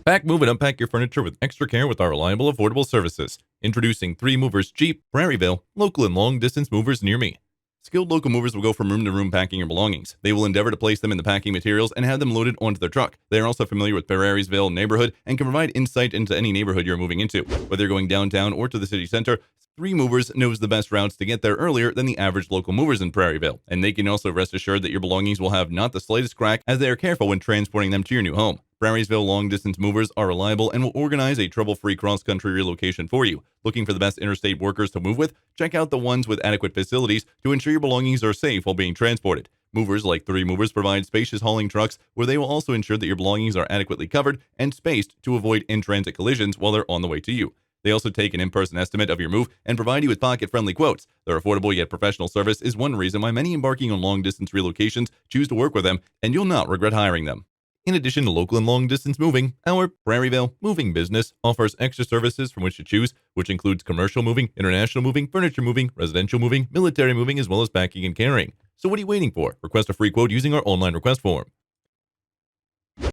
Pack, move, and unpack your furniture with extra care with our reliable, affordable services. Introducing 3 Movers Cheap, Prairieville, local and long-distance movers near me. Skilled local movers will go from room to room packing your belongings. They will endeavor to place them in the packing materials and have them loaded onto their truck. They are also familiar with Prairieville neighborhood and can provide insight into any neighborhood you're moving into. Whether you're going downtown or to the city center, 3 Movers knows the best routes to get there earlier than the average local movers in Prairieville. And they can also rest assured that your belongings will have not the slightest crack, as they are careful when transporting them to your new home. Prairieville long-distance movers are reliable and will organize a trouble-free cross-country relocation for you. Looking for the best interstate workers to move with? Check out the ones with adequate facilities to ensure your belongings are safe while being transported. Movers like 3 Movers provide spacious hauling trucks where they will also ensure that your belongings are adequately covered and spaced to avoid in-transit collisions while they're on the way to you. They also take an in-person estimate of your move and provide you with pocket-friendly quotes. Their affordable yet professional service is one reason why many embarking on long-distance relocations choose to work with them, and you'll not regret hiring them. In addition to local and long-distance moving, our Prairieville moving business offers extra services from which to choose, which includes commercial moving, international moving, furniture moving, residential moving, military moving, as well as packing and carrying. So what are you waiting for? Request a free quote using our online request form.